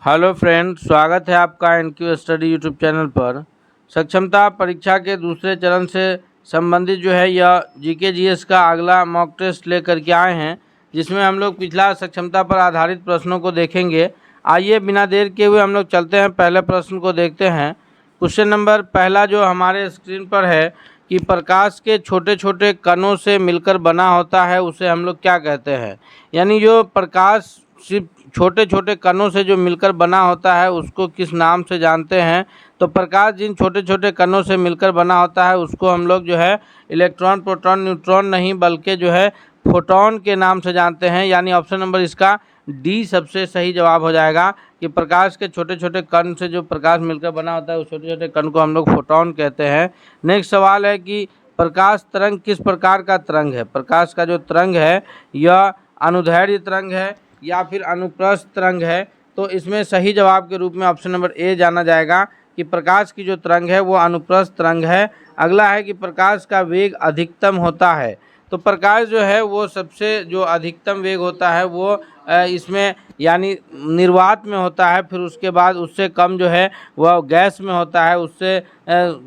Hello friend, स्वागत है आपका एनक्यू स्टडी यूट्यूब चैनल पर। सक्षमता परीक्षा के दूसरे चरण से संबंधित जो है यह जीके जीएस का अगला मॉक टेस्ट लेकर के आए हैं, जिसमें हम लोग पिछला सक्षमता पर आधारित प्रश्नों को देखेंगे। आइए बिना देर किए हुए हम लोग चलते हैं, पहले प्रश्न को देखते हैं। क्वेश्चन नंबर पहला जो हमारे स्क्रीन पर है कि प्रकाश के छोटे छोटे कणों से मिलकर बना होता है उसे हम लोग क्या कहते हैं। यानी जो प्रकाश सिर्फ छोटे छोटे कणों से जो मिलकर बना होता है उसको किस नाम से जानते हैं। तो प्रकाश जिन छोटे छोटे कणों से मिलकर बना होता है उसको हम लोग जो है इलेक्ट्रॉन, प्रोटॉन, न्यूट्रॉन नहीं बल्कि जो है फोटोन के नाम से जानते हैं। यानी ऑप्शन नंबर इसका डी सबसे सही जवाब हो जाएगा कि प्रकाश के छोटे छोटे कण से जो प्रकाश मिलकर बना होता है उस छोटे छोटे कण को हम लोग फोटोन कहते हैं। नेक्स्ट सवाल है कि प्रकाश तरंग किस प्रकार का तरंग है। प्रकाश का जो तरंग है यह अनुदैर्ध्य तरंग है या फिर अनुप्रस्थ तरंग है। तो इसमें सही जवाब के रूप में ऑप्शन नंबर ए जाना जाएगा कि प्रकाश की जो तरंग है वो अनुप्रस्थ तरंग है। अगला है कि प्रकाश का वेग अधिकतम होता है। तो प्रकाश जो है वो सबसे जो अधिकतम वेग होता है वो इसमें यानी निर्वात में होता है, फिर उसके बाद उससे कम जो है वह गैस में होता है, उससे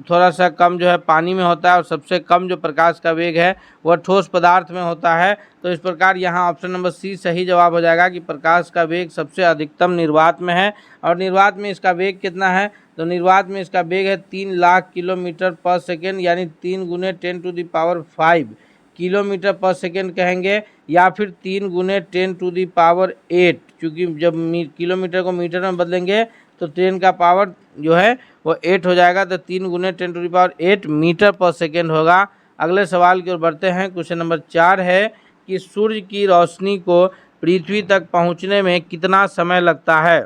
थोड़ा सा कम जो है पानी में होता है, और सबसे कम जो प्रकाश का वेग है वह ठोस पदार्थ में होता है। तो इस प्रकार यहाँ ऑप्शन नंबर सी सही जवाब हो जाएगा कि प्रकाश का वेग सबसे अधिकतम निर्वात में है। और निर्वात में इसका वेग कितना है, तो निर्वात में इसका वेग है 3 लाख किलोमीटर पर सेकेंड, यानी 3 गुने 10⁵ किलोमीटर पर सेकेंड कहेंगे, या फिर 3 गुने 10⁸, क्योंकि जब किलोमीटर को मीटर में बदलेंगे तो 10 का पावर जो है वो 8 हो जाएगा। तो 3 गुने 10⁸ मीटर पर सेकेंड होगा। अगले सवाल की ओर बढ़ते हैं। क्वेश्चन नंबर 4 है कि सूर्य की रोशनी को पृथ्वी तक पहुंचने में कितना समय लगता है।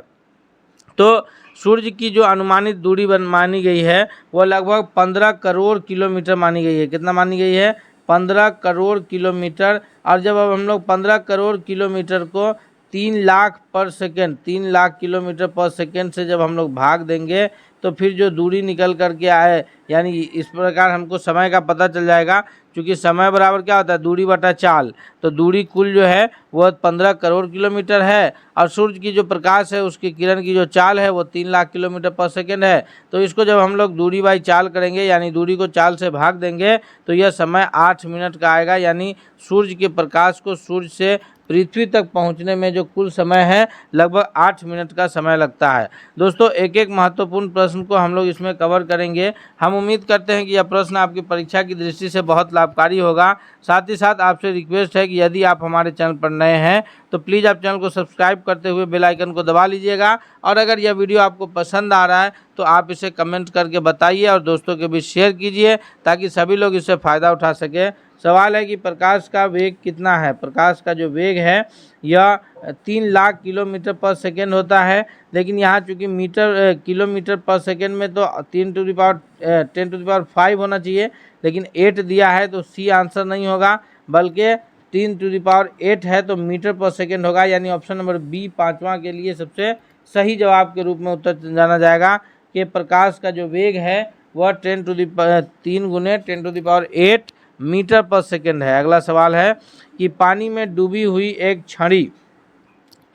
तो सूर्य की जो अनुमानित दूरी मानी गई है वो लगभग 15 करोड़ किलोमीटर मानी गई है। कितना मानी गई है, 15 करोड़ किलोमीटर। और जब अब हम लोग 15 करोड़ किलोमीटर को 3 लाख पर सेकेंड, 3 लाख किलोमीटर पर सेकेंड से जब हम लोग भाग देंगे तो फिर जो दूरी निकल करके आए, यानी इस प्रकार हमको समय का पता चल जाएगा। क्योंकि समय बराबर क्या होता है, दूरी बटा चाल। तो दूरी कुल जो है वह 15 करोड़ किलोमीटर है, और सूर्य की जो प्रकाश है उसकी किरण की जो चाल है वो 3 लाख किलोमीटर पर सेकेंड है। तो इसको जब हम लोग दूरी बाई चाल करेंगे, यानी दूरी को चाल से भाग देंगे, तो यह समय 8 मिनट का आएगा। यानी सूर्य के प्रकाश को सूर्य से पृथ्वी तक पहुंचने में जो कुल समय है लगभग 8 मिनट का समय लगता है। दोस्तों, एक एक महत्वपूर्ण प्रश्न को हम लोग इसमें कवर करेंगे। हम उम्मीद करते हैं कि यह प्रश्न आपकी परीक्षा की दृष्टि से बहुत लाभकारी होगा। साथ ही साथ आपसे रिक्वेस्ट है कि यदि आप हमारे चैनल पर नए हैं तो प्लीज़ आप चैनल को सब्सक्राइब करते हुए बेल आइकन को दबा लीजिएगा। और अगर यह वीडियो आपको पसंद आ रहा है तो आप इसे कमेंट करके बताइए और दोस्तों के बीच शेयर कीजिए ताकि सभी लोग इससे फ़ायदा उठा सकें। सवाल है कि प्रकाश का वेग कितना है। प्रकाश का जो वेग है यह 3 लाख किलोमीटर पर सेकेंड होता है, लेकिन यहाँ चूँकि किलोमीटर पर सेकेंड में तो 10⁵ होना चाहिए, लेकिन 8 दिया है तो सी आंसर नहीं होगा, बल्कि 10⁸ है तो मीटर पर सेकेंड होगा। यानी ऑप्शन नंबर बी पाँचवा के लिए सबसे सही जवाब के रूप में उत्तर जाना जाएगा कि प्रकाश का जो वेग है वह 3 गुने 10⁸ मीटर पर सेकेंड है। अगला सवाल है कि पानी में डूबी हुई एक छड़ी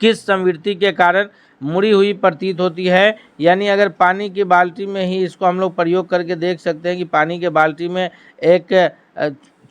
किस संवृत्ति के कारण मुड़ी हुई प्रतीत होती है। यानी अगर पानी की बाल्टी में ही इसको हम लोग प्रयोग करके देख सकते हैं कि पानी के बाल्टी में एक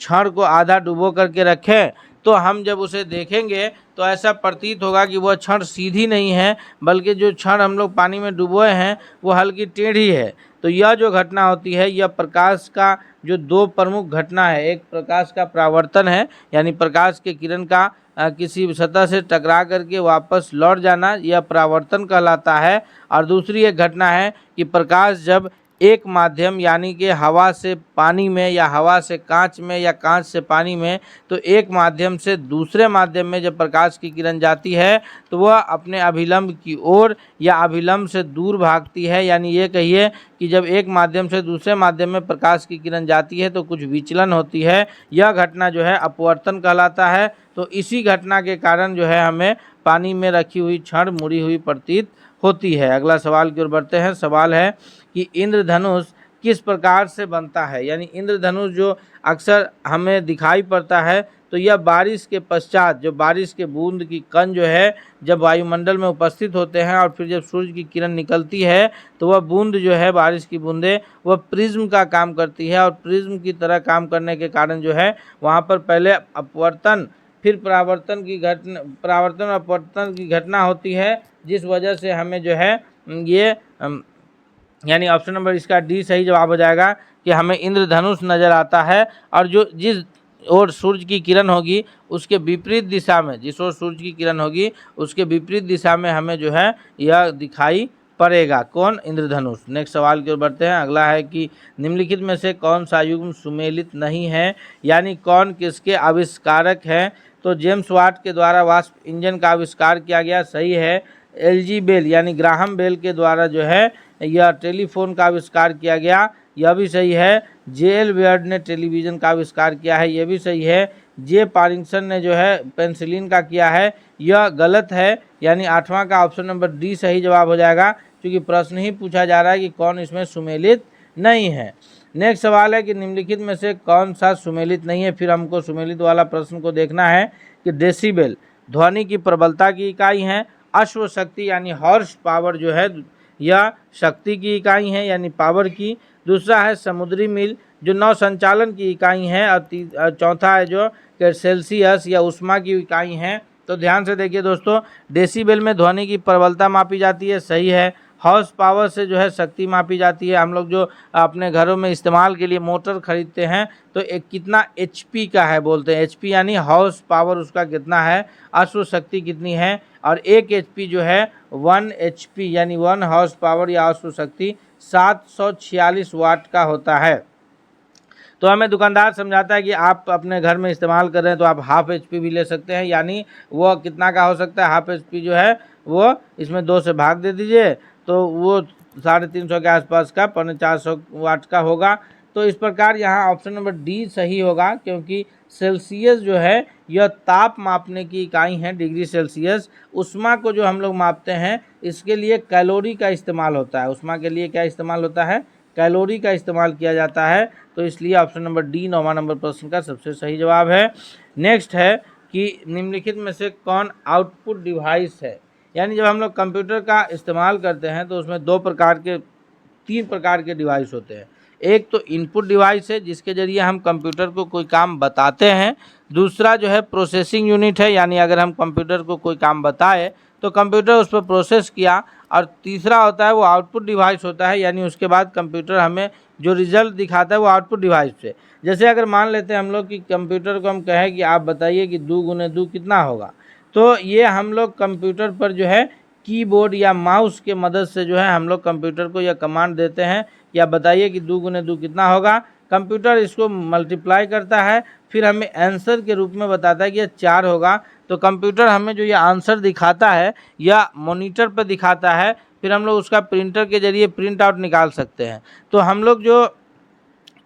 छड़ को आधा डुबो करके रखें, तो हम जब उसे देखेंगे तो ऐसा प्रतीत होगा कि वह छड़ सीधी नहीं है, बल्कि जो छड़ हम लोग पानी में डुबोए हैं वो हल्की टेढ़ी है। तो यह जो घटना होती है यह प्रकाश का जो 2 प्रमुख घटना है, एक प्रकाश का परावर्तन है, यानी प्रकाश के किरण का किसी सतह से टकरा करके वापस लौट जाना, यह परावर्तन कहलाता है। और दूसरी एक घटना है कि प्रकाश जब एक माध्यम यानी कि हवा से पानी में या हवा से कांच में या कांच से पानी में, तो एक माध्यम से दूसरे माध्यम में जब प्रकाश की किरण जाती है तो वह अपने अभिलंब की ओर या अभिलंब से दूर भागती है। यानी ये कहिए कि जब एक माध्यम से दूसरे माध्यम में प्रकाश की किरण जाती है तो कुछ विचलन होती है। यह घटना जो है अपवर्तन कहलाता है। तो इसी घटना के कारण जो है हमें पानी में रखी हुई छड़ मुड़ी हुई प्रतीत होती है। अगला सवाल की ओर बढ़ते हैं। सवाल है कि इंद्रधनुष किस प्रकार से बनता है। यानी इंद्रधनुष जो अक्सर हमें दिखाई पड़ता है तो यह बारिश के पश्चात जो बारिश के बूंद की कण जो है जब वायुमंडल में उपस्थित होते हैं और फिर जब सूर्य की किरण निकलती है तो वह बूंद जो है बारिश की बूंदें वह प्रिज्म का काम करती है और प्रिज्म की तरह काम करने के कारण जो है वहाँ पर पहले अपवर्तन फिर परावर्तन और अपवर्तन की घटना होती है, जिस वजह से हमें जो है ये यानी ऑप्शन नंबर इसका डी सही जवाब हो जाएगा कि हमें इंद्रधनुष नज़र आता है। और जो जिस ओर सूर्य की किरण होगी उसके विपरीत दिशा में, जिस ओर सूर्य की किरण होगी उसके विपरीत दिशा में हमें जो है यह दिखाई पड़ेगा। कौन? इंद्रधनुष। नेक्स्ट सवाल की ओर बढ़ते हैं। अगला है कि निम्नलिखित में से कौन सा युग्म सुमेलित नहीं है, यानी कौन किसके आविष्कारक हैं। तो जेम्स वाट के द्वारा वाष्प इंजन का आविष्कार किया गया, सही है। एलजी बेल यानी ग्राहम बेल के द्वारा जो है यह टेलीफोन का आविष्कार किया गया, यह भी सही है। जेएल बेयर्ड ने टेलीविज़न का आविष्कार किया है, यह भी सही है। जे पारिंगसन ने जो है पेंसिलिन का किया है, यह गलत है। यानी 8वां का ऑप्शन नंबर डी सही जवाब हो जाएगा, क्योंकि प्रश्न ही पूछा जा रहा है कि कौन इसमें सुमेलित नहीं है। नेक्स्ट सवाल है कि निम्नलिखित में से कौन सा सुमेलित नहीं है। फिर हमको सुमेलित वाला प्रश्न को देखना है कि डेसिबल ध्वनि की प्रबलता की इकाई है। अश्व शक्ति यानी हॉर्स पावर जो है यह शक्ति की इकाई है यानी पावर की। दूसरा है समुद्री मील जो नौ संचालन की इकाई है। और चौथा है जो सेल्सियस या उष्मा की इकाई है। तो ध्यान से देखिए दोस्तों, डेसिबल में ध्वनि की प्रबलता मापी जाती है, सही है। हॉर्स पावर से जो है शक्ति मापी जाती है। हम लोग जो अपने घरों में इस्तेमाल के लिए मोटर खरीदते हैं तो एक कितना एचपी का है बोलते हैं, एचपी यानी हॉर्स पावर उसका कितना है, अश्व शक्ति कितनी है। और एक एचपी जो है 1 एचपी यानी 1 हॉर्स पावर या अश्व शक्ति 746 वाट का होता है। तो हमें दुकानदार समझाता है कि आप अपने घर में इस्तेमाल कर रहे हैं तो आप हाफ एचपी भी ले सकते हैं, यानी वो कितना का हो सकता है, हाफ एचपी जो है वो इसमें 2 से भाग दे दीजिए तो वो 350 के आसपास का 450 वाट का होगा। तो इस प्रकार यहाँ ऑप्शन नंबर डी सही होगा, क्योंकि सेल्सियस जो है यह ताप मापने की इकाई है, डिग्री सेल्सियस। उष्मा को जो हम लोग मापते हैं इसके लिए कैलोरी का इस्तेमाल होता है। उष्मा के लिए क्या इस्तेमाल होता है, कैलोरी का इस्तेमाल किया जाता है। तो इसलिए ऑप्शन नंबर डी 9वां नंबर प्रश्न का सबसे सही जवाब है। नेक्स्ट है कि निम्नलिखित में से कौन आउटपुट डिवाइस है। यानी जब हम लोग कंप्यूटर का इस्तेमाल करते हैं तो उसमें 3 प्रकार के डिवाइस होते हैं। एक तो इनपुट डिवाइस है जिसके ज़रिए हम कंप्यूटर को कोई काम बताते हैं। दूसरा जो है प्रोसेसिंग यूनिट है, यानी अगर हम कंप्यूटर को कोई काम बताए तो कंप्यूटर उस पर प्रोसेस किया। और तीसरा होता है वो आउटपुट डिवाइस होता है, यानी उसके बाद कंप्यूटर हमें जो रिजल्ट दिखाता है वो आउटपुट डिवाइस से। जैसे अगर मान लेते हैं हम लोग कि कंप्यूटर को हम कहें कि आप बताइए कि 2 गुने 2 कितना होगा, तो ये हम लोग कंप्यूटर पर जो है कीबोर्ड या माउस के मदद से जो है हम लोग कंप्यूटर को यह कमांड देते हैं या बताइए कि 2 गुने 2 कितना होगा। कंप्यूटर इसको मल्टीप्लाई करता है, फिर हमें आंसर के रूप में बताता है कि यह 4 होगा। तो कंप्यूटर हमें जो ये आंसर दिखाता है या मॉनिटर पर दिखाता है, फिर हम लोग उसका प्रिंटर के जरिए प्रिंट आउट निकाल सकते हैं। तो हम लोग जो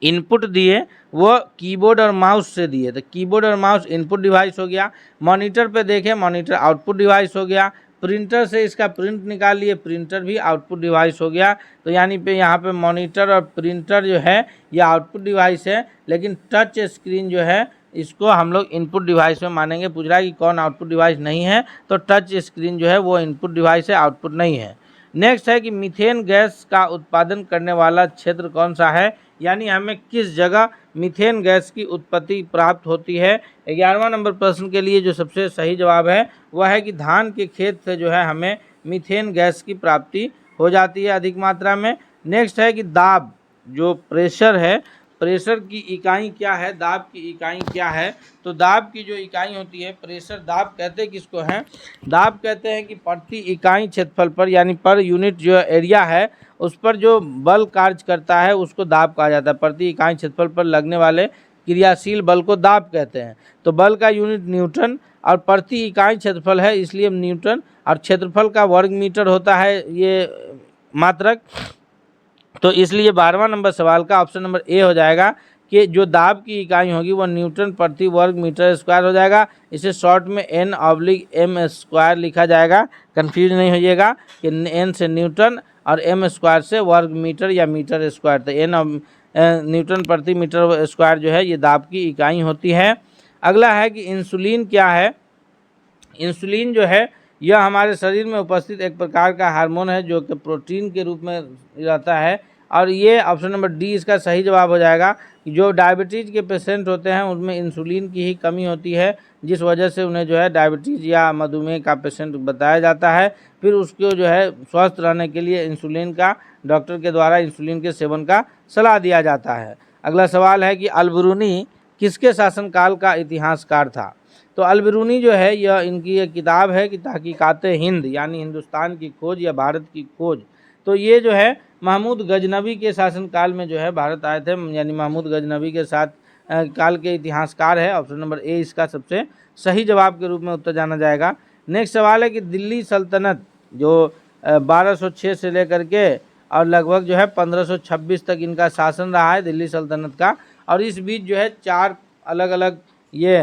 इनपुट दिए वो कीबोर्ड और माउस से दिए, तो कीबोर्ड और माउस इनपुट डिवाइस हो गया। मॉनिटर पे देखें, मॉनिटर आउटपुट डिवाइस हो गया। प्रिंटर से इसका प्रिंट निकाल लिए, प्रिंटर भी आउटपुट डिवाइस हो गया। तो यानी पे यहाँ पे मॉनिटर और प्रिंटर जो है ये आउटपुट डिवाइस है, लेकिन टच स्क्रीन जो है इसको हम लोग इनपुट डिवाइस में मानेंगे। पूछ रहा है कि कौन आउटपुट डिवाइस नहीं है, तो टच स्क्रीन जो है वो इनपुट डिवाइस है, आउटपुट नहीं है। नेक्स्ट है कि मीथेन गैस का उत्पादन करने वाला क्षेत्र कौन सा है, यानी हमें किस जगह मीथेन गैस की उत्पत्ति प्राप्त होती है। 11वां नंबर प्रश्न के लिए जो सबसे सही जवाब है वह है कि धान के खेत से जो है हमें मीथेन गैस की प्राप्ति हो जाती है अधिक मात्रा में। नेक्स्ट है कि दाब जो प्रेशर है, प्रेशर की इकाई क्या है, दाब की इकाई क्या है। तो दाब की जो इकाई होती है प्रेशर, दाब कहते किसको हैं, दाब कहते हैं कि प्रति इकाई क्षेत्रफल पर यानी पर यूनिट जो एरिया है उस पर जो बल कार्य करता है उसको दाब कहा जाता है। प्रति इकाई क्षेत्रफल पर लगने वाले क्रियाशील बल को दाब कहते हैं। तो बल का यूनिट न्यूटन और प्रति इकाई क्षेत्रफल है इसलिए न्यूटन, और क्षेत्रफल का वर्ग मीटर होता है ये मात्रक। तो इसलिए 12वां नंबर सवाल का ऑप्शन नंबर ए हो जाएगा कि जो दाब की इकाई होगी वो न्यूटन प्रति वर्ग मीटर स्क्वायर हो जाएगा। इसे शॉर्ट में N/m² लिखा जाएगा, कंफ्यूज नहीं होइएगा कि N से न्यूटन और m स्क्वायर से वर्ग मीटर या मीटर स्क्वायर। तो N न्यूटन प्रति मीटर स्क्वायर जो है ये दाब की इकाई होती है। अगला है कि इंसुलिन क्या है। इंसुलिन जो है यह हमारे शरीर में उपस्थित एक प्रकार का हार्मोन है जो कि प्रोटीन के रूप में रहता है, और ये ऑप्शन नंबर डी इसका सही जवाब हो जाएगा कि जो डायबिटीज़ के पेशेंट होते हैं उनमें इंसुलिन की ही कमी होती है, जिस वजह से उन्हें जो है डायबिटीज़ या मधुमेह का पेशेंट बताया जाता है। फिर उसको जो है स्वस्थ रहने के लिए इंसुलिन का डॉक्टर के द्वारा इंसुलिन के सेवन का सलाह दिया जाता है। अगला सवाल है कि अल-बिरूनी किसके शासनकाल का इतिहासकार था। तो अल-बिरूनी जो है यह इनकी एक किताब है कि तहकीकात हिंद यानी हिंदुस्तान की खोज या भारत की खोज। तो ये जो है महमूद गजनवी के शासनकाल में जो है भारत आए थे, यानी महमूद गजनवी के साथ काल के इतिहासकार है। ऑप्शन नंबर ए इसका सबसे सही जवाब के रूप में उत्तर जाना जाएगा। नेक्स्ट सवाल है कि दिल्ली सल्तनत जो 1206 से लेकर के और लगभग जो है 1526 तक इनका शासन रहा है दिल्ली सल्तनत का, और इस बीच जो है 4 अलग अलग ये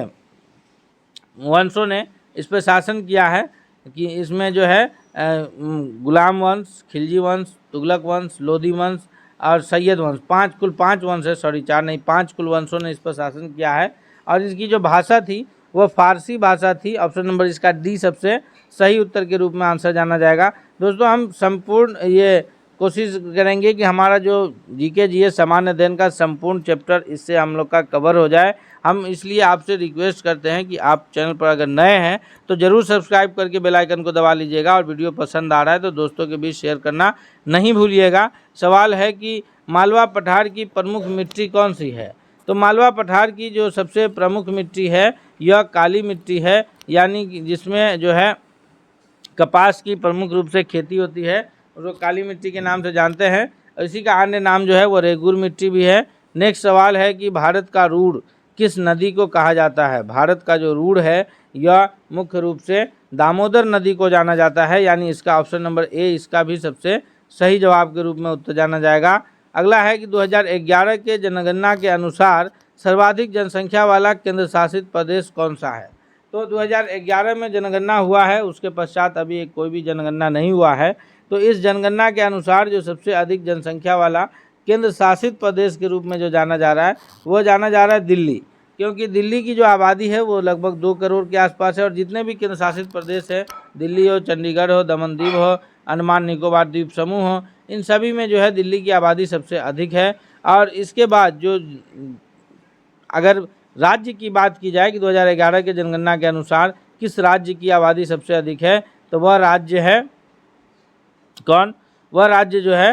वंशों ने इस पर शासन किया है कि इसमें जो है गुलाम वंश, खिलजी वंश, तुगलक वंश, लोधी वंश और सैयद वंश, कुल पाँच वंश है, सॉरी 4 नहीं 5 कुल वंशों ने इस पर शासन किया है। और इसकी जो भाषा थी वह फारसी भाषा थी। ऑप्शन नंबर इसका डी सबसे सही उत्तर के रूप में आंसर जाना जाएगा। दोस्तों हम संपूर्ण ये कोशिश करेंगे कि हमारा जो जीके जीएस सामान्य अध्ययन का संपूर्ण चैप्टर इससे हम लोग का कवर हो जाए। हम इसलिए आपसे रिक्वेस्ट करते हैं कि आप चैनल पर अगर नए हैं तो ज़रूर सब्सक्राइब करके बेल आइकन को दबा लीजिएगा, और वीडियो पसंद आ रहा है तो दोस्तों के बीच शेयर करना नहीं भूलिएगा। सवाल है कि मालवा पठार की प्रमुख मिट्टी कौन सी है। तो मालवा पठार की जो सबसे प्रमुख मिट्टी है यह काली मिट्टी है, यानी कि जिसमें जो है कपास की प्रमुख रूप से खेती होती है, उसको काली मिट्टी के नाम से जानते हैं। इसी का अन्य नाम जो है वो रेगुर मिट्टी भी है। नेक्स्ट सवाल है कि भारत का रूढ़ किस नदी को कहा जाता है। भारत का जो रूढ़ है यह मुख्य रूप से दामोदर नदी को जाना जाता है, यानी इसका ऑप्शन नंबर ए इसका भी सबसे सही जवाब के रूप में उत्तर जाना जाएगा। अगला है कि 2011 के जनगणना के अनुसार सर्वाधिक जनसंख्या वाला केंद्र शासित प्रदेश कौन सा है। तो 2011 में जनगणना हुआ है, उसके पश्चात अभी कोई भी जनगणना नहीं हुआ है। तो इस जनगणना के अनुसार जो सबसे अधिक जनसंख्या वाला केंद्र शासित प्रदेश के रूप में जो जाना जा रहा है वो जाना जा रहा है दिल्ली, क्योंकि दिल्ली की जो आबादी है वो लगभग 2 करोड़ के आसपास है। और जितने भी केंद्र शासित प्रदेश है, दिल्ली हो, चंडीगढ़ हो, दमन दीव हो, अंडमान निकोबार द्वीप समूह हो, इन सभी में जो है दिल्ली की आबादी सबसे अधिक है। और इसके बाद जो अगर राज्य की बात की जाए कि 2011 के जनगणना के अनुसार किस राज्य की आबादी सबसे अधिक है, तो वह राज्य है कौन, वह राज्य जो है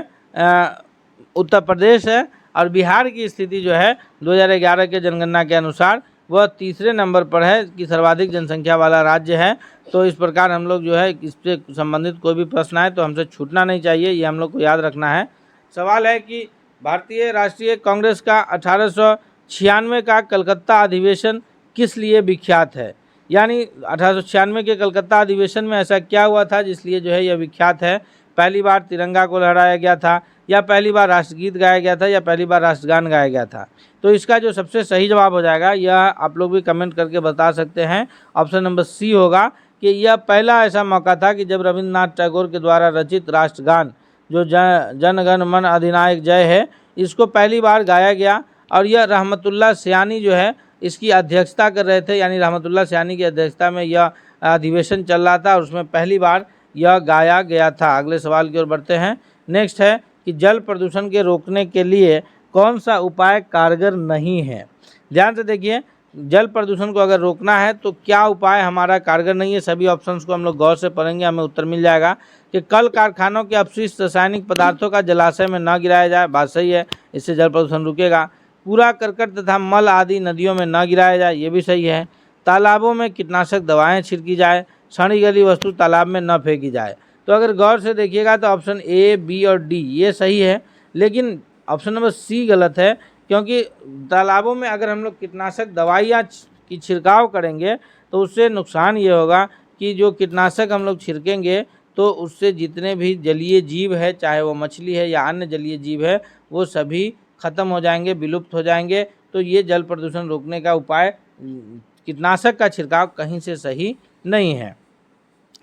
उत्तर प्रदेश है। और बिहार की स्थिति जो है 2011 के जनगणना के अनुसार वह तीसरे नंबर पर है कि सर्वाधिक जनसंख्या वाला राज्य है। तो इस प्रकार हम लोग जो है इससे संबंधित कोई भी प्रश्न आए तो हमसे छूटना नहीं चाहिए, ये हम लोग को याद रखना है। सवाल है कि भारतीय राष्ट्रीय कांग्रेस का 1896 का कलकत्ता अधिवेशन किस लिए विख्यात है। यानी 1896 के कलकत्ता अधिवेशन में ऐसा क्या हुआ था जिसलिए जो है यह विख्यात है। पहली बार तिरंगा को लहराया गया था, या पहली बार राष्ट्रगीत गाया गया था, या पहली बार राष्ट्रगान गाया गया था। तो इसका जो सबसे सही जवाब हो जाएगा यह आप लोग भी कमेंट करके बता सकते हैं। ऑप्शन नंबर सी होगा कि यह पहला ऐसा मौका था कि जब रविंद्रनाथ टैगोर के द्वारा रचित राष्ट्रगान जो जन गण मन अधिनायक जय है, इसको पहली बार गाया गया। और यह रहमतुल्लाह सयानी जो है इसकी अध्यक्षता कर रहे थे, यानी रहमतुल्लाह सयानी की अध्यक्षता में यह अधिवेशन चल रहा था और उसमें पहली बार यह गाया गया था। अगले सवाल की ओर बढ़ते हैं। नेक्स्ट है कि जल प्रदूषण के रोकने के लिए कौन सा उपाय कारगर नहीं है। ध्यान से देखिए, जल प्रदूषण को अगर रोकना है तो क्या उपाय हमारा कारगर नहीं है। सभी ऑप्शंस को हम लोग गौर से पढ़ेंगे, हमें उत्तर मिल जाएगा कि कल कारखानों के अपशिष्ट रासायनिक पदार्थों का जलाशय में न गिराया जाए, बात सही है, इससे जल प्रदूषण रुकेगा। कूड़ा करकट तथा मल आदि नदियों में न गिराया जाए, ये भी सही है। तालाबों में कीटनाशक दवाएँ छिड़की जाए, सड़ी गली वस्तु तालाब में न फेंकी जाए। तो अगर गौर से देखिएगा तो ऑप्शन ए, बी और डी ये सही है, लेकिन ऑप्शन नंबर सी गलत है, क्योंकि तालाबों में अगर हम लोग कीटनाशक दवाइयाँ की छिड़काव करेंगे तो उससे नुकसान ये होगा कि जो कीटनाशक हम लोग छिड़केंगे तो उससे जितने भी जलीय जीव है, चाहे वो मछली है या अन्य जलीय जीव है, वो सभी ख़त्म हो जाएंगे, विलुप्त हो जाएंगे। तो तो ये जल प्रदूषण रोकने का उपाय कीटनाशक का छिड़काव कहीं से सही नहीं है।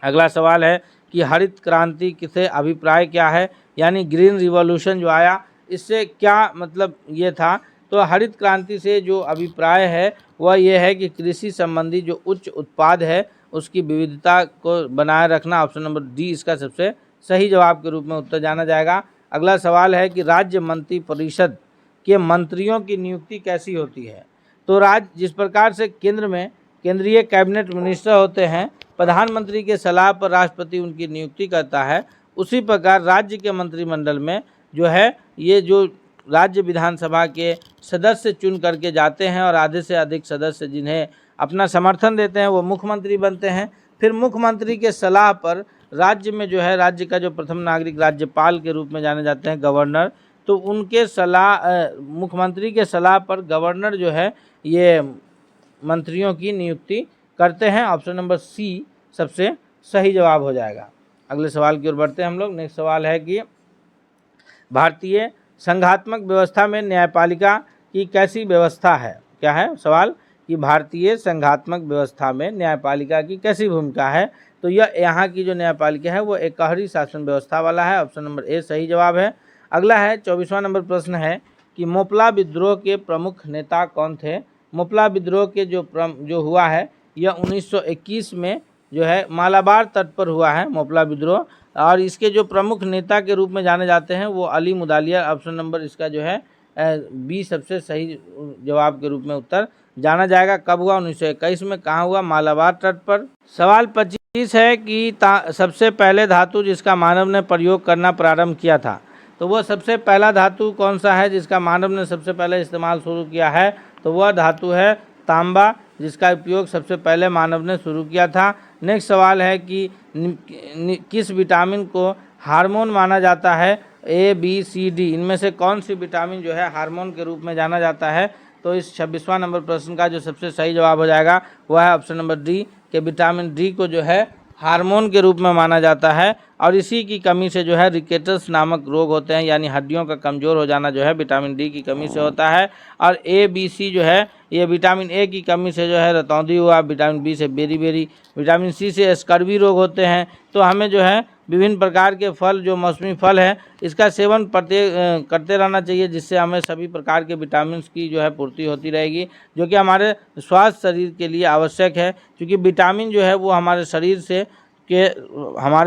अगला सवाल है कि हरित क्रांति किसे अभिप्राय क्या है, यानी ग्रीन रिवॉल्यूशन जो आया इससे क्या मतलब ये था। तो हरित क्रांति से जो अभिप्राय है वह यह है कि कृषि संबंधी जो उच्च उत्पाद है उसकी विविधता को बनाए रखना। ऑप्शन नंबर डी इसका सबसे सही जवाब के रूप में उत्तर जाना जाएगा। अगला सवाल है कि राज्य मंत्री परिषद के मंत्रियों की नियुक्ति कैसी होती है। तो राज्य जिस प्रकार से केंद्र में केंद्रीय कैबिनेट मिनिस्टर होते हैं, प्रधानमंत्री के सलाह पर राष्ट्रपति उनकी नियुक्ति करता है, उसी प्रकार राज्य के मंत्रिमंडल में जो है ये जो राज्य विधानसभा के सदस्य चुन करके जाते हैं और आधे से अधिक सदस्य जिन्हें अपना समर्थन देते हैं वो मुख्यमंत्री बनते हैं। फिर मुख्यमंत्री के सलाह पर राज्य में जो है राज्य का जो प्रथम नागरिक राज्यपाल के रूप में जाने जाते हैं गवर्नर, तो उनके सलाह मुख्यमंत्री के सलाह पर गवर्नर जो है ये मंत्रियों की नियुक्ति करते हैं। ऑप्शन नंबर सी सबसे सही जवाब हो जाएगा। अगले सवाल की ओर बढ़ते हैं हम लोग। नेक्स्ट सवाल है कि भारतीय संघात्मक व्यवस्था में न्यायपालिका की कैसी व्यवस्था है। क्या है सवाल कि भारतीय संघात्मक व्यवस्था में न्यायपालिका की कैसी भूमिका है। तो यह यहाँ की जो न्यायपालिका है वो एकहरी शासन व्यवस्था वाला है। ऑप्शन नंबर ए सही जवाब है। अगला है 24वां नंबर प्रश्न है कि मोपला विद्रोह के प्रमुख नेता कौन थे। मोपला विद्रोह के जो हुआ है यह 1921 में जो है मालाबार तट पर हुआ है मोपला विद्रोह, और इसके जो प्रमुख नेता के रूप में जाने जाते हैं वो अली मुदालिया। ऑप्शन नंबर इसका जो है बी सबसे सही जवाब के रूप में उत्तर जाना जाएगा। कब हुआ? 1921 में। कहाँ हुआ? मालाबार तट पर। सवाल 25 है कि सबसे पहले धातु जिसका मानव ने प्रयोग करना प्रारंभ किया था। तो वह सबसे पहला धातु कौन सा है जिसका मानव ने सबसे पहले इस्तेमाल शुरू किया है। तो वह धातु है तांबा, जिसका उपयोग सबसे पहले मानव ने शुरू किया था। नेक्स्ट सवाल है कि किस विटामिन को हार्मोन माना जाता है। ए बी सी डी इनमें से कौन सी विटामिन जो है हार्मोन के रूप में जाना जाता है। तो इस 26वां नंबर प्रश्न का जो सबसे सही जवाब हो जाएगा वह है ऑप्शन नंबर डी के विटामिन डी को जो है हार्मोन के रूप में माना जाता है, और इसी की कमी से जो है रिकेटस नामक रोग होते हैं, यानी हड्डियों का कमज़ोर हो जाना जो है विटामिन डी की कमी से होता है। और ए बी सी जो है ये विटामिन ए की कमी से जो है रतौंधी हुआ, विटामिन बी से बेरी, विटामिन सी से स्कर्वी रोग होते हैं। तो हमें जो है विभिन्न प्रकार के फल जो मौसमी फल है इसका सेवन करते रहना चाहिए, जिससे हमें सभी प्रकार के विटामिन की जो है पूर्ति होती रहेगी, जो कि हमारे स्वास्थ्य शरीर के लिए आवश्यक है। क्योंकि विटामिन जो है वो हमारे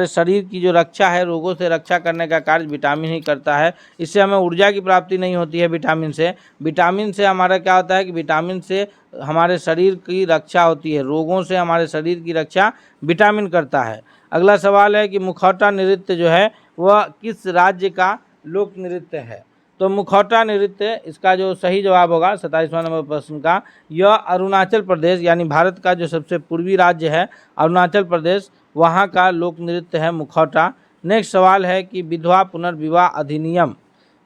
शरीर की जो रक्षा है, रोगों से रक्षा करने का कार्य विटामिन ही करता है। इससे हमें ऊर्जा की प्राप्ति नहीं होती है विटामिन से हमारा क्या होता है कि विटामिन से हमारे शरीर की रक्षा होती है, रोगों से हमारे शरीर की रक्षा विटामिन करता है। अगला सवाल है कि मुखौटा नृत्य जो है वह किस राज्य का लोक नृत्य है। तो मुखौटा नृत्य इसका जो सही जवाब होगा 27वां नंबर प्रश्न का, यह अरुणाचल प्रदेश यानी भारत का जो सबसे पूर्वी राज्य है अरुणाचल प्रदेश, वहाँ का लोक नृत्य है मुखौटा। नेक्स्ट सवाल है कि विधवा पुनर्विवाह अधिनियम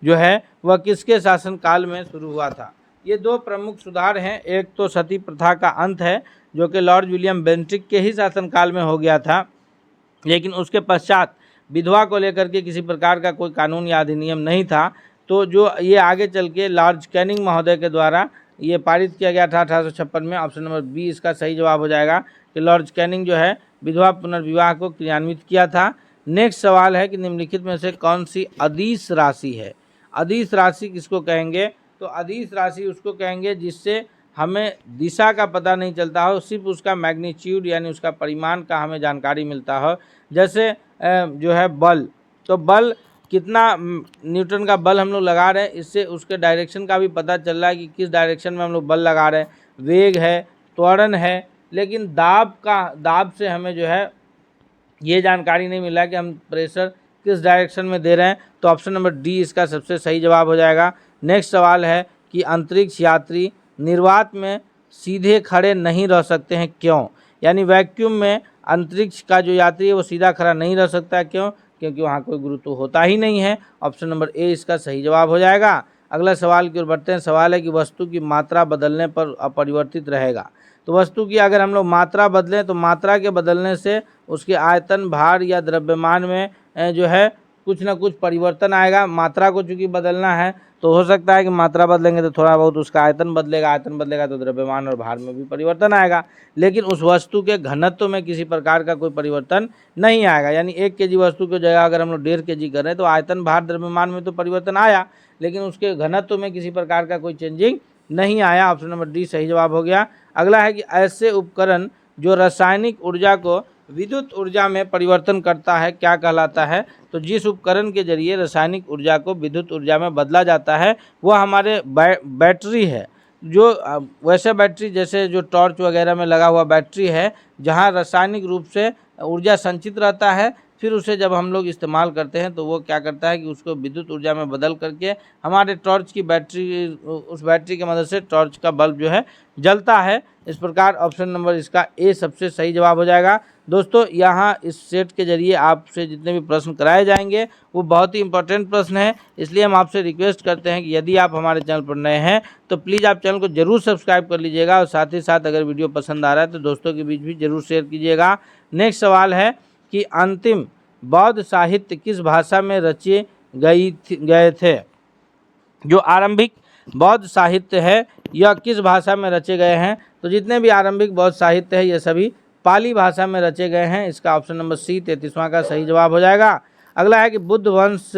जो है वह किसके शासनकाल में शुरू हुआ था। ये दो प्रमुख सुधार हैं। एक तो सती प्रथा का अंत है जो कि लॉर्ड विलियम बेंटिक के ही शासनकाल में हो गया था, लेकिन उसके पश्चात विधवा को लेकर के किसी प्रकार का कोई कानून या अधिनियम नहीं था। तो जो ये आगे चल के लॉर्ड कैनिंग महोदय के द्वारा ये पारित किया गया था 1856 में। ऑप्शन नंबर बी इसका सही जवाब हो जाएगा कि लॉर्ड कैनिंग जो है विधवा पुनर्विवाह को क्रियान्वित किया था। नेक्स्ट सवाल है कि निम्नलिखित में से कौन सी अदिश राशि है। अदिश राशि किसको कहेंगे। तो अदिश राशि उसको कहेंगे जिससे हमें दिशा का पता नहीं चलता हो, सिर्फ उसका मैग्नीट्यूड यानी उसका परिमाण का हमें जानकारी मिलता हो। जैसे जो है बल, तो बल कितना न्यूटन का बल हम लोग लगा रहे हैं, इससे उसके डायरेक्शन का भी पता चल रहा है कि किस डायरेक्शन में हम लोग बल लगा रहे हैं। वेग है, त्वरण है, लेकिन दाब से हमें जो है ये जानकारी नहीं मिला कि हम प्रेशर किस डायरेक्शन में दे रहे हैं। तो ऑप्शन नंबर डी इसका सबसे सही जवाब हो जाएगा। नेक्स्ट सवाल है कि अंतरिक्ष यात्री निर्वात में सीधे खड़े नहीं रह सकते हैं, क्यों। यानी वैक्यूम में अंतरिक्ष का जो यात्री है वो सीधा खड़ा नहीं रह सकता है, क्यों। क्योंकि वहाँ कोई गुरुत्व होता ही नहीं है। ऑप्शन नंबर ए इसका सही जवाब हो जाएगा। अगला सवाल की ओर बढ़ते हैं। सवाल है कि वस्तु की मात्रा बदलने पर अपरिवर्तित रहेगा। तो वस्तु की अगर हम लोग मात्रा बदलें तो मात्रा के बदलने से उसके आयतन, भार या द्रव्यमान में जो है कुछ ना कुछ परिवर्तन आएगा। मात्रा को चूँकि बदलना है तो हो सकता है कि मात्रा बदलेंगे तो थोड़ा बहुत उसका आयतन बदलेगा, आयतन बदलेगा तो द्रव्यमान और भार में भी परिवर्तन आएगा, लेकिन उस वस्तु के घनत्व में किसी प्रकार का कोई परिवर्तन नहीं आएगा। यानी 1 kg वस्तु की जगह अगर हम लोग 1.5 kg कर रहे हैं तो आयतन, भार, द्रव्यमान में तो परिवर्तन आया, लेकिन उसके घनत्व में किसी प्रकार का कोई चेंजिंग नहीं आया। ऑप्शन नंबर डी सही जवाब हो गया। अगला है कि ऐसे उपकरण जो रासायनिक ऊर्जा को विद्युत ऊर्जा में परिवर्तन करता है क्या कहलाता है? तो जिस उपकरण के जरिए रासायनिक ऊर्जा को विद्युत ऊर्जा में बदला जाता है वह हमारे बैटरी है। जो वैसे बैटरी जैसे जो टॉर्च वगैरह में लगा हुआ बैटरी है, जहाँ रासायनिक रूप से ऊर्जा संचित रहता है, फिर उसे जब हम लोग इस्तेमाल करते हैं तो वो क्या करता है कि उसको विद्युत ऊर्जा में बदल करके हमारे टॉर्च की बैटरी, उस बैटरी की मदद से टॉर्च का बल्ब जो है जलता है। इस प्रकार ऑप्शन नंबर इसका ए सबसे सही जवाब हो जाएगा। दोस्तों, यहाँ इस सेट के जरिए आपसे जितने भी प्रश्न कराए जाएंगे वो बहुत ही इंपॉर्टेंट प्रश्न है, इसलिए हम आपसे रिक्वेस्ट करते हैं कि यदि आप हमारे चैनल पर नए हैं तो प्लीज़ आप चैनल को जरूर सब्सक्राइब कर लीजिएगा और साथ ही साथ अगर वीडियो पसंद आ रहा है तो दोस्तों के बीच भी जरूर शेयर कीजिएगा। नेक्स्ट सवाल है कि अंतिम बौद्ध साहित्य किस भाषा में रचे गए थे? जो आरंभिक बौद्ध साहित्य है यह किस भाषा में रचे गए हैं? तो जितने भी आरंभिक बौद्ध साहित्य है ये सभी पाली भाषा में रचे गए हैं। इसका ऑप्शन नंबर सी 33वां का सही जवाब हो जाएगा। अगला है कि बुद्ध वंश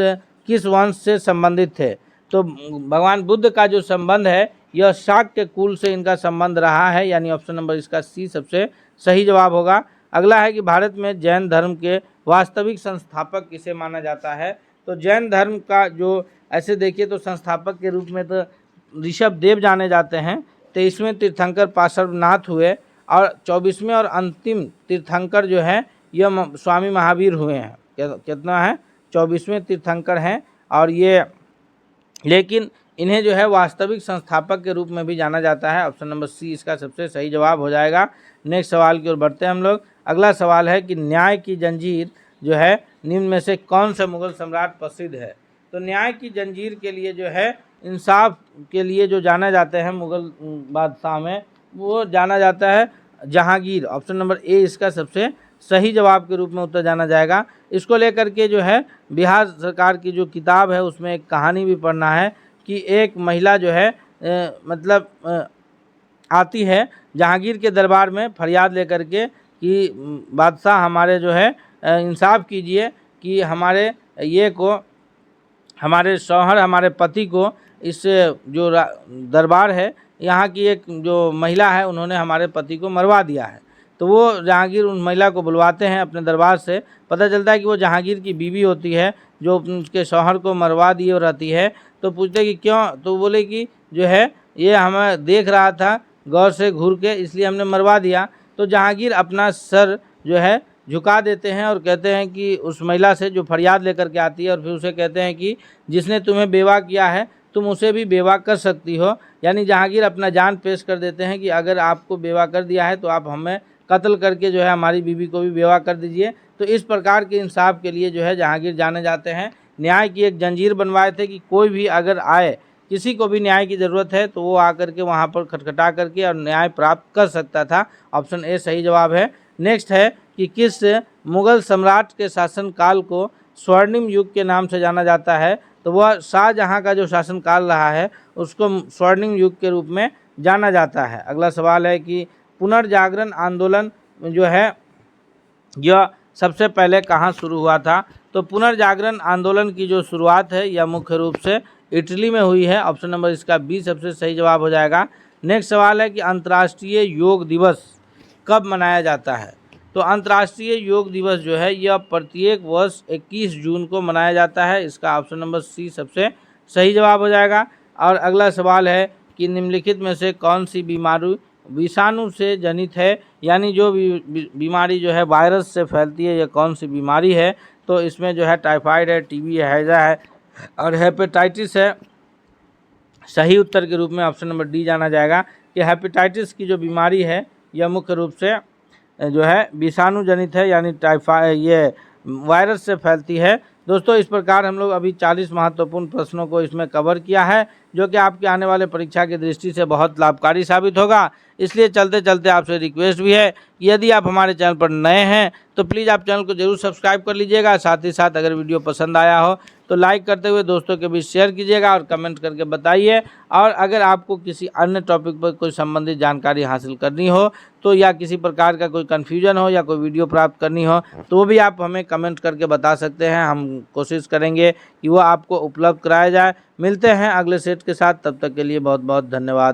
किस वंश से संबंधित थे? तो भगवान बुद्ध का जो संबंध है यह शाक्य कुल से इनका संबंध रहा है, यानी ऑप्शन नंबर इसका सी सबसे सही जवाब होगा। अगला है कि भारत में जैन धर्म के वास्तविक संस्थापक किसे माना जाता है? तो जैन धर्म का जो ऐसे देखिए तो संस्थापक के रूप में तो ऋषभ देव जाने जाते हैं। 23वें तीर्थंकर पार्श्वनाथ हुए और 24वें और अंतिम तीर्थंकर जो है यह स्वामी महावीर हुए हैं। कितना है? 24वें तीर्थंकर हैं और ये, लेकिन इन्हें जो है वास्तविक संस्थापक के रूप में भी जाना जाता है। ऑप्शन नंबर सी इसका सबसे सही जवाब हो जाएगा। नेक्स्ट सवाल की ओर बढ़ते हैं हम लोग। अगला सवाल है कि न्याय की जंजीर जो है निम्न में से कौन सा मुगल सम्राट प्रसिद्ध है? तो न्याय की जंजीर के लिए जो है, इंसाफ के लिए जो जाना जाते हैं मुगल बादशाह में, वो जाना जाता है जहांगीर। ऑप्शन नंबर ए इसका सबसे सही जवाब के रूप में उत्तर जाना जाएगा। इसको लेकर के जो है बिहार सरकार की जो किताब है उसमें एक कहानी भी पढ़ना है कि एक महिला जो है आती है जहांगीर के दरबार में फरियाद लेकर के कि बादशाह हमारे जो है इंसाफ कीजिए कि हमारे ये को, हमारे शौहर, हमारे पति को इस जो दरबार है यहाँ की एक जो महिला है उन्होंने हमारे पति को मरवा दिया है। तो वो जहांगीर उन महिला को बुलवाते हैं अपने दरबार से। पता चलता है कि वो जहांगीर की बीवी होती है जो उनके शौहर को मरवा दिए रहती है। तो पूछते कि क्यों? तो बोले कि जो है ये हमें देख रहा था गौर से घूर के, इसलिए हमने मरवा दिया। तो जहांगीर अपना सर जो है झुका देते हैं और कहते हैं कि उस महिला से जो फरियाद लेकर के आती है, और फिर उसे कहते हैं कि जिसने तुम्हें बेवा किया है तुम उसे भी बेवा कर सकती हो। यानी जहांगीर अपना जान पेश कर देते हैं कि अगर आपको बेवा कर दिया है तो आप हमें कत्ल करके जो है हमारी बीवी को भी बेवा कर दीजिए। तो इस प्रकार के इंसाफ के लिए जो है जहांगीर जाने जाते हैं। न्याय की एक जंजीर बनवाए थे कि कोई भी अगर आए, किसी को भी न्याय की ज़रूरत है तो वो आकर के वहाँ पर खटखटा करके और न्याय प्राप्त कर सकता था। ऑप्शन ए सही जवाब है। नेक्स्ट है कि किस मुग़ल सम्राट के शासनकाल को स्वर्णिम युग के नाम से जाना जाता है? तो वह शाहजहाँ का जो शासनकाल रहा है उसको स्वर्णिम युग के रूप में जाना जाता है। अगला सवाल है कि पुनर्जागरण आंदोलन जो है यह सबसे पहले कहाँ शुरू हुआ था? तो पुनर्जागरण आंदोलन की जो शुरुआत है यह मुख्य रूप से इटली में हुई है। ऑप्शन नंबर इसका बी सबसे सही जवाब हो जाएगा। नेक्स्ट सवाल है कि अंतर्राष्ट्रीय योग दिवस कब मनाया जाता है? तो अंतर्राष्ट्रीय योग दिवस जो है यह प्रत्येक वर्ष 21 जून को मनाया जाता है। इसका ऑप्शन नंबर सी सबसे सही जवाब हो जाएगा। और अगला सवाल है कि निम्नलिखित में से कौन सी बीमारी विषाणु से जनित है? यानी जो बीमारी जो है वायरस से फैलती है, यह कौन सी बीमारी है? तो इसमें जो है टाइफाइड है, टीबी है, हैजा है और हेपेटाइटिस है। सही उत्तर के रूप में ऑप्शन नंबर डी जाना जाएगा कि हेपेटाइटिस की जो बीमारी है यह मुख्य रूप से जो है विषाणु जनित है, यानी टाइफाइड ये वायरस से फैलती है। दोस्तों इस प्रकार हम लोग अभी 40 महत्वपूर्ण प्रश्नों को इसमें कवर किया है, जो कि आपके आने वाले परीक्षा की दृष्टि से बहुत लाभकारी साबित होगा। इसलिए चलते चलते आपसे रिक्वेस्ट भी है कि यदि आप हमारे चैनल पर नए हैं तो प्लीज़ आप चैनल को जरूर सब्सक्राइब कर लीजिएगा। साथ ही साथ अगर वीडियो पसंद आया हो तो लाइक करते हुए दोस्तों के बीच शेयर कीजिएगा और कमेंट करके बताइए। और अगर आपको किसी अन्य टॉपिक पर कोई संबंधित जानकारी हासिल करनी हो तो, या किसी प्रकार का कोई कन्फ्यूजन हो या कोई वीडियो प्राप्त करनी हो तो भी आप हमें कमेंट करके बता सकते हैं। हम कोशिश करेंगे कि वो आपको उपलब्ध कराया जाए। मिलते हैं अगले सेट के साथ, तब तक के लिए बहुत बहुत धन्यवाद।